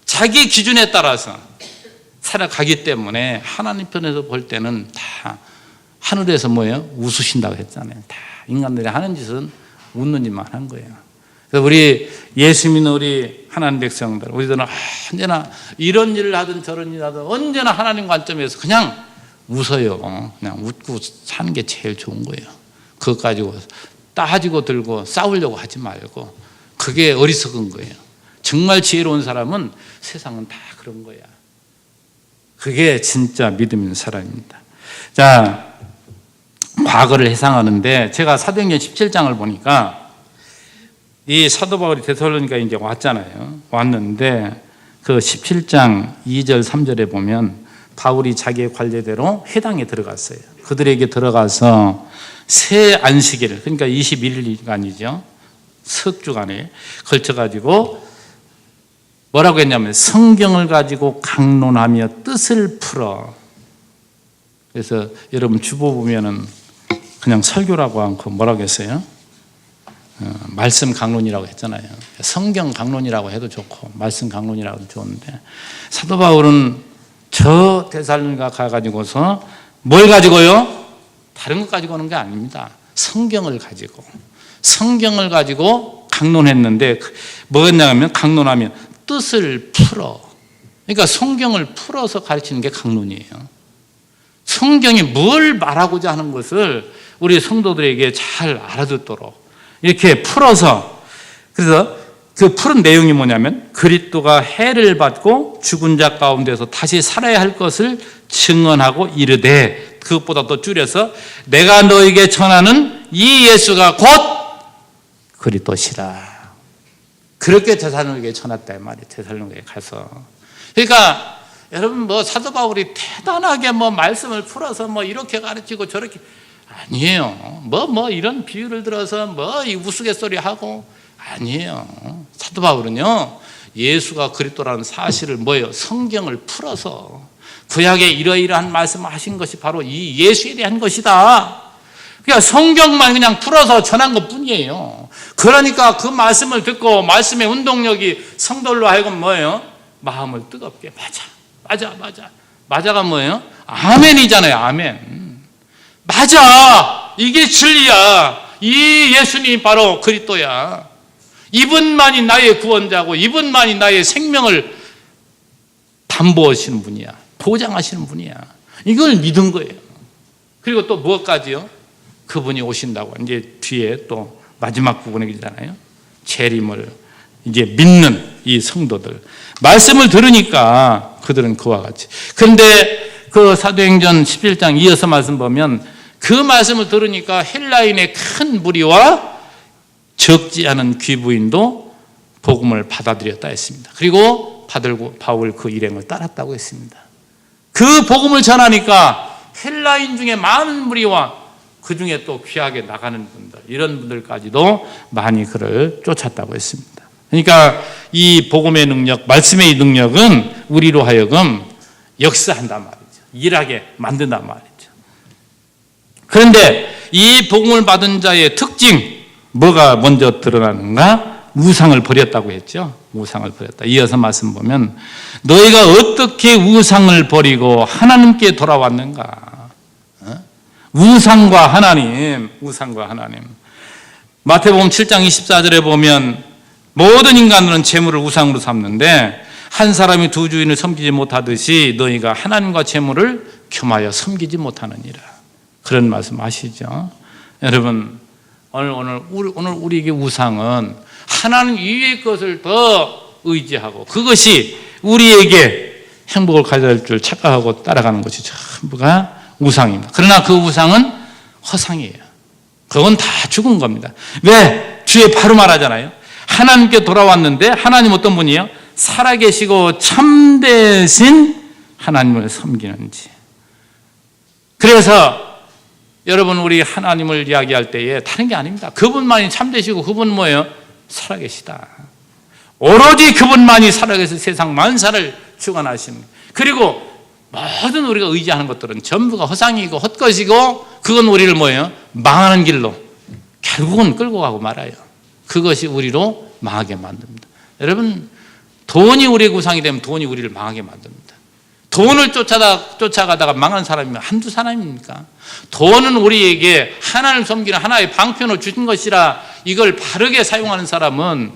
자기 기준에 따라서 살아가기 때문에 하나님 편에서 볼 때는 다 하늘에서 뭐예요? 웃으신다고 했잖아요. 다 인간들이 하는 짓은 웃는 짓만 한 거예요. 그래서 우리 예수 믿는 우리 하나님 백성들, 우리들은 언제나 이런 일을 하든 저런 일을 하든 언제나 하나님 관점에서 그냥 웃어요. 그냥 웃고 사는 게 제일 좋은 거예요. 그것 가지고 따지고 들고 싸우려고 하지 말고, 그게 어리석은 거예요. 정말 지혜로운 사람은 세상은 다 그런 거야. 그게 진짜 믿음 있는 사람입니다. 자, 과거를 회상하는데 제가 사도행전 17장을 보니까 이 사도 바울이 데살로니가에 이제 왔잖아요. 왔는데 그 17장 2절 3절에 보면 바울이 자기의 관례대로 회당에 들어갔어요. 그들에게 들어가서 새 안식일, 그러니까 21일간이죠. 석 주간에 걸쳐가지고 뭐라고 했냐면 성경을 가지고 강론하며 뜻을 풀어. 그래서 여러분 주보 보면은 그냥 설교라고 않고 뭐라고 했어요? 말씀 강론이라고 했잖아요. 성경 강론이라고 해도 좋고 말씀 강론이라고 해도 좋은데, 사도 바울은 저 데살로니가 가가지고서 뭘 가지고요? 다른 것 가지고 오는 게 아닙니다. 성경을 가지고 강론했는데 뭐였냐면 강론하면 뜻을 풀어. 그러니까 성경을 풀어서 가르치는 게 강론이에요. 성경이 뭘 말하고자 하는 것을 우리 성도들에게 잘 알아듣도록 이렇게 풀어서, 그래서 그 푸른 내용이 뭐냐면 그리스도가 해를 받고 죽은 자 가운데서 다시 살아야 할 것을 증언하고 이르되, 그것보다 더 줄여서 내가 너에게 전하는 이 예수가 곧 그리스도시라. 그렇게 데살로니가에 전했다 이 말이에요. 데살로니가에 가서. 그러니까 여러분 사도 바울이 대단하게 말씀을 풀어서 이렇게 가르치고 저렇게 아니에요. 이런 비유를 들어서 이 우스갯소리 하고 아니에요. 사도 바울은요, 예수가 그리스도라는 사실을 성경을 풀어서 구약에 이러이러한 말씀을 하신 것이 바로 이 예수에 대한 것이다. 그러니까 성경만 그냥 풀어서 전한 것 뿐이에요. 그러니까 그 말씀을 듣고 말씀의 운동력이 성도로 하여금 마음을 뜨겁게 맞아가 뭐예요? 아멘이잖아요. 아멘. 맞아. 이게 진리야. 이 예수님이 바로 그리스도야. 이분만이 나의 구원자고 이분만이 나의 생명을 담보하시는 분이야. 보장하시는 분이야. 이걸 믿은 거예요. 그리고 또 무엇까지요? 그분이 오신다고. 이제 뒤에 또 마지막 부분에 있잖아요. 재림을 이제 믿는 이 성도들. 말씀을 들으니까 그들은 그와 같이. 그런데 그 사도행전 11장 이어서 말씀 보면 그 말씀을 들으니까 헬라인의 큰 무리와 적지 않은 귀부인도 복음을 받아들였다 했습니다. 그리고 바울 그 일행을 따랐다고 했습니다. 그 복음을 전하니까 헬라인 중에 많은 무리와 그 중에 또 귀하게 나가는 분들, 이런 분들까지도 많이 그를 쫓았다고 했습니다. 그러니까 이 복음의 능력, 말씀의 능력은 우리로 하여금 역사한단 말이죠. 일하게 만든단 말이죠. 그런데 이 복음을 받은 자의 특징, 뭐가 먼저 드러나는가? 우상을 버렸다고 했죠. 우상을 버렸다. 이어서 말씀 보면 너희가 어떻게 우상을 버리고 하나님께 돌아왔는가? 우상과 하나님. 마태복음 7장 24절에 보면 모든 인간들은 재물을 우상으로 삼는데 한 사람이 두 주인을 섬기지 못하듯이 너희가 하나님과 재물을 겸하여 섬기지 못하느니라. 그런 말씀 아시죠? 여러분, 오늘 우리에게 우상은 하나님 이외의 것을 더 의지하고 그것이 우리에게 행복을 가져다 줄 착각하고 따라가는 것이 전부가 우상입니다. 그러나 그 우상은 허상이에요. 그건 다 죽은 겁니다. 왜? 주에 바로 말하잖아요. 하나님께 돌아왔는데 하나님 어떤 분이에요? 살아계시고 참되신 하나님을 섬기는지. 그래서 여러분, 우리 하나님을 이야기할 때에 다른 게 아닙니다. 그분만이 참되시고 그분은 뭐예요? 살아계시다. 오로지 그분만이 살아계셔서 세상 만사를 주관하시는. 그리고 모든 우리가 의지하는 것들은 전부가 허상이고 헛것이고 그건 우리를 뭐예요? 망하는 길로 결국은 끌고 가고 말아요. 그것이 우리로 망하게 만듭니다. 여러분, 돈이 우리의 우상이 되면 돈이 우리를 망하게 만듭니다. 돈을 쫓아가다가 망한 사람이 한두 사람입니까? 돈은 우리에게 하나님을 섬기는 하나의 방편을 주신 것이라 이걸 바르게 사용하는 사람은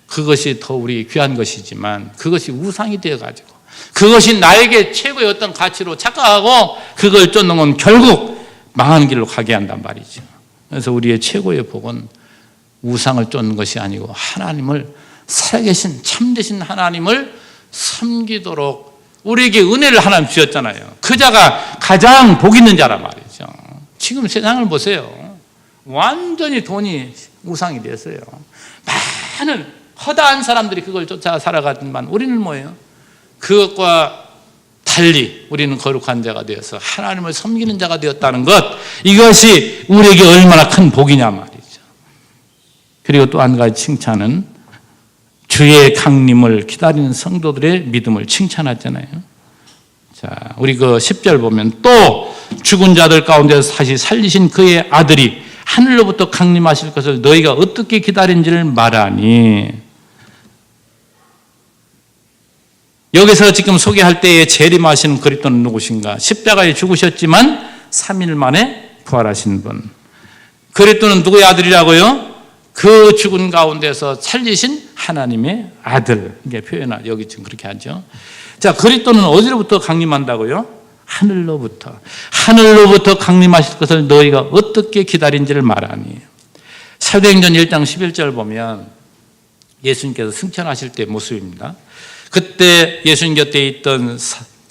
그것이 더 우리 귀한 것이지만 그것이 우상이 되어가지고 그것이 나에게 최고의 어떤 가치로 착각하고 그걸 쫓는 건 결국 망하는 길로 가게 한단 말이죠. 그래서 우리의 최고의 복은 우상을 쫓는 것이 아니고 하나님을 살아계신 참되신 하나님을 섬기도록 우리에게 은혜를 하나님 주셨잖아요. 그 자가 가장 복 있는 자란 말이죠. 지금 세상을 보세요. 완전히 돈이 우상이 됐어요. 많은 허다한 사람들이 그걸 쫓아 살아가지만 우리는 뭐예요? 그것과 달리 우리는 거룩한 자가 되어서 하나님을 섬기는 자가 되었다는 것, 이것이 우리에게 얼마나 큰 복이냐 말이죠. 그리고 또 한 가지 칭찬은 주의 강림을 기다리는 성도들의 믿음을 칭찬하잖아요. 자, 우리 그 10절 보면 또 죽은 자들 가운데서 다시 살리신 그의 아들이 하늘로부터 강림하실 것을 너희가 어떻게 기다린지를 말하니. 여기서 지금 소개할 때에 재림하신 그리스도는 누구신가? 십자가에 죽으셨지만 3일 만에 부활하신 분. 그리스도는 누구의 아들이라고요? 그 죽은 가운데서 살리신 하나님의 아들. 이게 표현을 여기 지금 그렇게 하죠. 자, 그리스도는 어디로부터 강림한다고요? 하늘로부터. 하늘로부터 강림하실 것을 너희가 어떻게 기다린지를 말하니. 사도행전 1장 11절 보면 예수님께서 승천하실 때 모습입니다. 그때 예수님 곁에 있던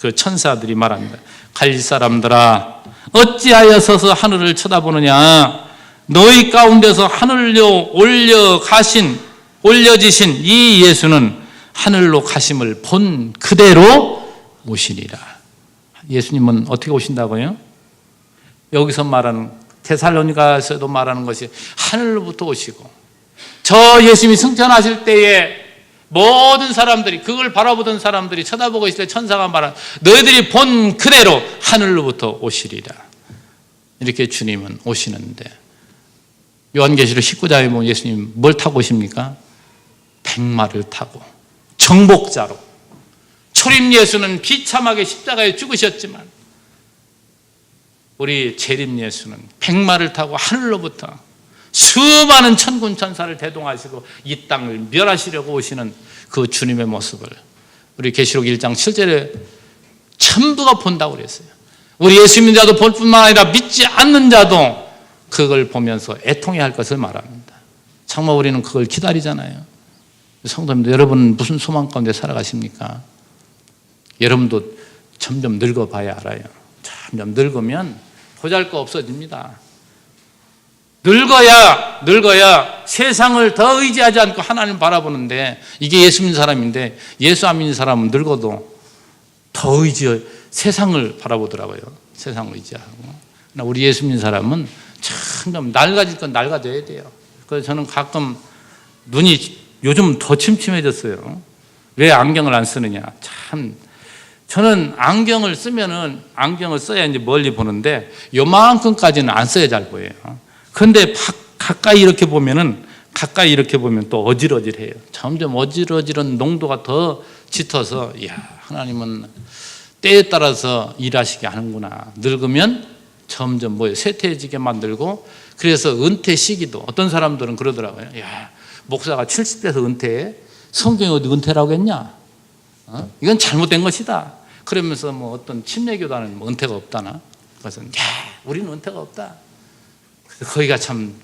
그 천사들이 말합니다. 갈릴 사람들아, 어찌하여 서서 하늘을 쳐다보느냐? 너희 가운데서 하늘로 올려지신 이 예수는 하늘로 가심을 본 그대로 오시리라. 예수님은 어떻게 오신다고요? 여기서 말하는 데살로니가에서도 말하는 것이 하늘로부터 오시고, 저 예수님이 승천하실 때에 모든 사람들이, 그걸 바라보던 사람들이 쳐다보고 있을 때 천사가 말한, 너희들이 본 그대로 하늘로부터 오시리라. 이렇게 주님은 오시는데, 요한계시록 19장에 보면 예수님 뭘 타고 오십니까? 백마를 타고 정복자로. 초림 예수는 비참하게 십자가에 죽으셨지만 우리 재림 예수는 백마를 타고 하늘로부터 수많은 천군 천사를 대동하시고 이 땅을 멸하시려고 오시는 그 주님의 모습을 우리 계시록 1장 7절에 전부가 본다고 그랬어요. 우리 예수 믿는 자도 볼 뿐만 아니라 믿지 않는 자도 그걸 보면서 애통해야 할 것을 말합니다. 정말 우리는 그걸 기다리잖아요. 성도님들, 여러분 무슨 소망 가운데 살아가십니까? 여러분도 점점 늙어봐야 알아요. 점점 늙으면 보잘것 없어집니다. 늙어야 세상을 더 의지하지 않고 하나님을 바라보는데, 이게 예수 믿는 사람인데 예수 안 믿는 사람은 늙어도 더 세상을 바라보더라고요. 세상을 의지하고. 우리 예수 믿는 사람은 참 낡아질 건 낡아져야 돼요. 그래서 저는 가끔 눈이 요즘 더 침침해졌어요. 왜 안경을 안 쓰느냐. 참, 저는 안경을 쓰면은 안경을 써야 이제 멀리 보는데 요만큼까지는 안 써야 잘 보여요. 그런데 가까이 이렇게 보면은 가까이 이렇게 보면 또 어질어질해요. 점점 어질어질한 농도가 더 짙어서 이야, 하나님은 때에 따라서 일하시게 하는구나. 늙으면 점점 쇠퇴해지게 만들고, 그래서 은퇴 시기도 어떤 사람들은 그러더라고요. 야, 목사가 70대에서 은퇴해? 성경이 어디 은퇴라고 했냐? 이건 잘못된 것이다. 그러면서 어떤 침례교단은 은퇴가 없다나? 그래서 우리는 은퇴가 없다. 거기가 참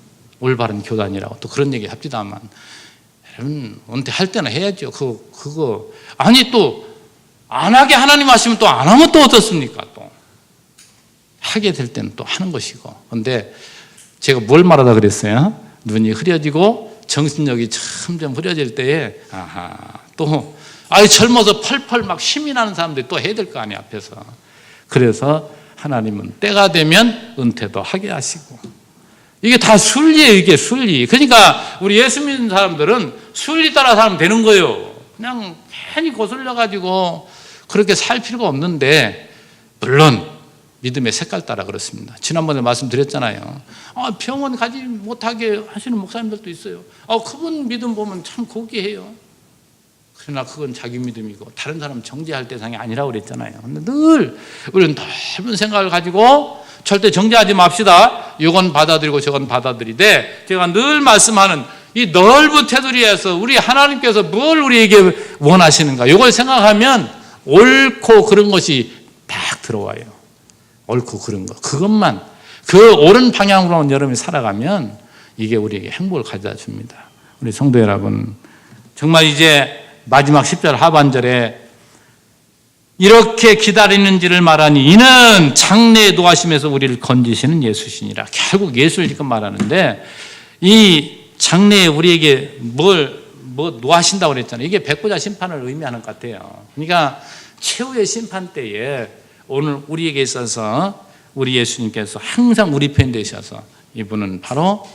올바른 교단이라고 또 그런 얘기 합디다만, 여러분 은퇴할 때는 해야죠. 그거 아니 또 안 하게 하나님 하시면 또 안 하면 또 어떻습니까? 또 하게 될 때는 또 하는 것이고. 근데 제가 뭘 말하다 그랬어요? 눈이 흐려지고 정신력이 점점 흐려질 때에 또 젊어서 펄펄 막 힘이 나는 사람들이 또 해야 될 거 아니에요, 앞에서. 그래서 하나님은 때가 되면 은퇴도 하게 하시고. 이게 다 순리예요, 이게 순리. 그러니까 우리 예수 믿는 사람들은 순리 따라 살면 되는 거예요. 그냥 괜히 거슬려가지고 그렇게 살 필요가 없는데, 물론 믿음의 색깔 따라 그렇습니다. 지난번에 말씀드렸잖아요. 병원 가지 못하게 하시는 목사님들도 있어요. 그분 믿음 보면 참 고귀해요. 그러나 그건 자기 믿음이고 다른 사람 정죄할 대상이 아니라고 그랬잖아요. 근데 늘 우리는 넓은 생각을 가지고 절대 정죄하지 맙시다. 이건 받아들이고 저건 받아들이되, 제가 늘 말씀하는 이 넓은 테두리에서 우리 하나님께서 뭘 우리에게 원하시는가, 이걸 생각하면 옳고 그런 것이 딱 들어와요. 옳고 그런 거, 그것만, 그 옳은 방향으로 여러분이 살아가면 이게 우리에게 행복을 가져다 줍니다. 우리 성도 여러분, 정말 이제 마지막 10절 하반절에 이렇게 기다리는지를 말하니 이는 장래에 노하심에서 우리를 건지시는 예수시니라. 결국 예수를 지금 말하는데, 이 장래에 우리에게 뭘 노하신다고 그랬잖아요. 이게 백보자 심판을 의미하는 것 같아요. 그러니까 최후의 심판 때에 오늘 우리에게 있어서 우리 예수님께서 항상 우리 편 되셔서, 이분은 바로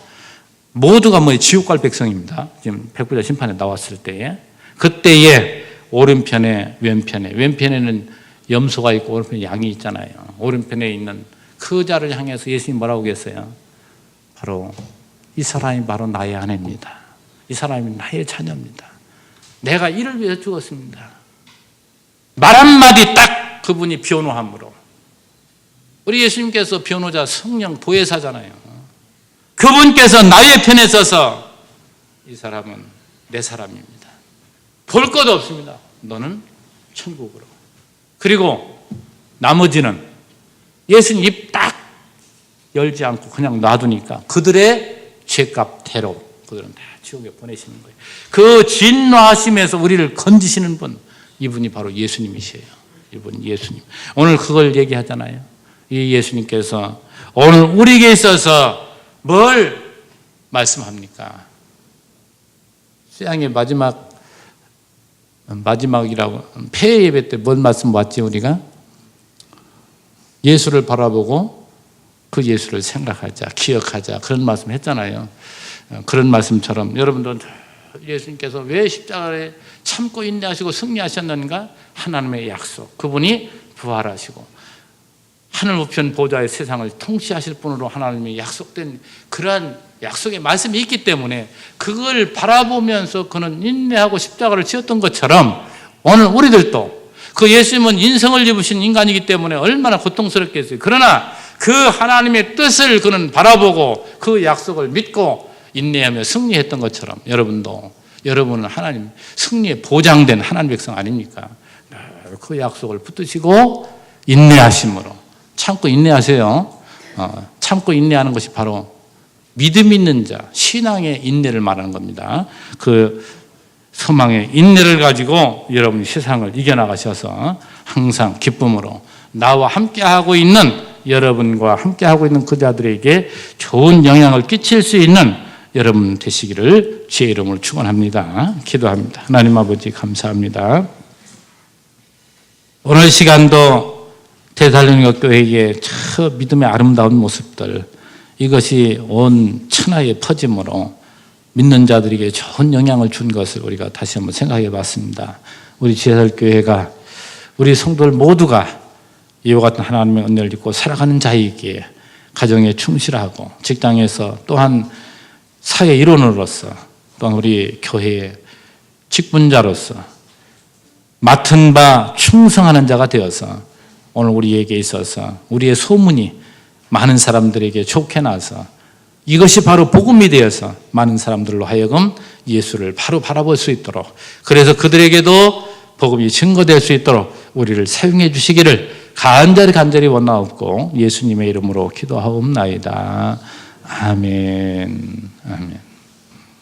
모두가 지옥 갈 백성입니다. 지금 백보자 심판에 나왔을 때에, 그때에 오른편에 왼편에는 염소가 있고 오른편에 양이 있잖아요. 오른편에 있는 그 자를 향해서 예수님이 뭐라고 했어요? 바로 이 사람이 바로 나의 아내입니다. 이 사람이 나의 자녀입니다. 내가 이를 위해서 죽었습니다. 말 한마디 딱 그분이 변호함으로, 우리 예수님께서 변호자 성령 보혜사잖아요. 그분께서 나의 편에 서서 이 사람은 내 사람입니다. 볼 것 없습니다. 너는 천국으로. 그리고 나머지는 예수님 입 딱 열지 않고 그냥 놔두니까 그들의 죄값대로 그들은 다 지옥에 보내시는 거예요. 그 진노하심에서 우리를 건지시는 분, 이분이 바로 예수님이세요. 이분 예수님. 오늘 그걸 얘기하잖아요. 이 예수님께서 오늘 우리에게 있어서 뭘 말씀합니까? 수양의 마지막이라고, 폐회 예배 때 뭔 말씀 왔지 우리가? 예수를 바라보고 그 예수를 생각하자, 기억하자, 그런 말씀 했잖아요. 그런 말씀처럼 여러분들, 예수님께서 왜 십자가에 참고 인내하시고 승리하셨는가? 하나님의 약속, 그분이 부활하시고 하늘 우편 보좌의 세상을 통치하실 분으로 하나님의 약속된 그러한 약속의 말씀이 있기 때문에 그걸 바라보면서 그는 인내하고 십자가를 지었던 것처럼, 오늘 우리들도 그 예수님은 인성을 입으신 인간이기 때문에 얼마나 고통스럽겠어요. 그러나 그 하나님의 뜻을 그는 바라보고 그 약속을 믿고 인내하며 승리했던 것처럼, 여러분은 하나님 승리에 보장된 하나님 백성 아닙니까? 그 약속을 붙드시고 인내하심으로 참고 인내하세요. 참고 인내하는 것이 바로 믿음 있는 자, 신앙의 인내를 말하는 겁니다. 그 소망의 인내를 가지고 여러분이 세상을 이겨나가셔서 항상 기쁨으로 나와 함께하고 있는, 여러분과 함께하고 있는 그 자들에게 좋은 영향을 끼칠 수 있는 여러분 되시기를 주의 이름으로 축원합니다. 기도합니다. 하나님 아버지 감사합니다. 오늘 시간도 데살로니가 교회의 저 믿음의 아름다운 모습들, 이것이 온 천하에 퍼짐으로 믿는 자들에게 좋은 영향을 준 것을 우리가 다시 한번 생각해 봤습니다. 우리 지혜살교회가, 우리 성도들 모두가 이와 같은 하나님의 은혜를 입고 살아가는 자이기에 가정에 충실하고 직장에서 또한 사회 일원으로서 또한 우리 교회의 직분자로서 맡은 바 충성하는 자가 되어서 오늘 우리에게 있어서 우리의 소문이 많은 사람들에게 좋게 나서 이것이 바로 복음이 되어서 많은 사람들로 하여금 예수를 바로 바라볼 수 있도록, 그래서 그들에게도 복음이 증거될 수 있도록 우리를 사용해 주시기를 간절히 원하옵고 예수님의 이름으로 기도하옵나이다. 아멘. 아멘.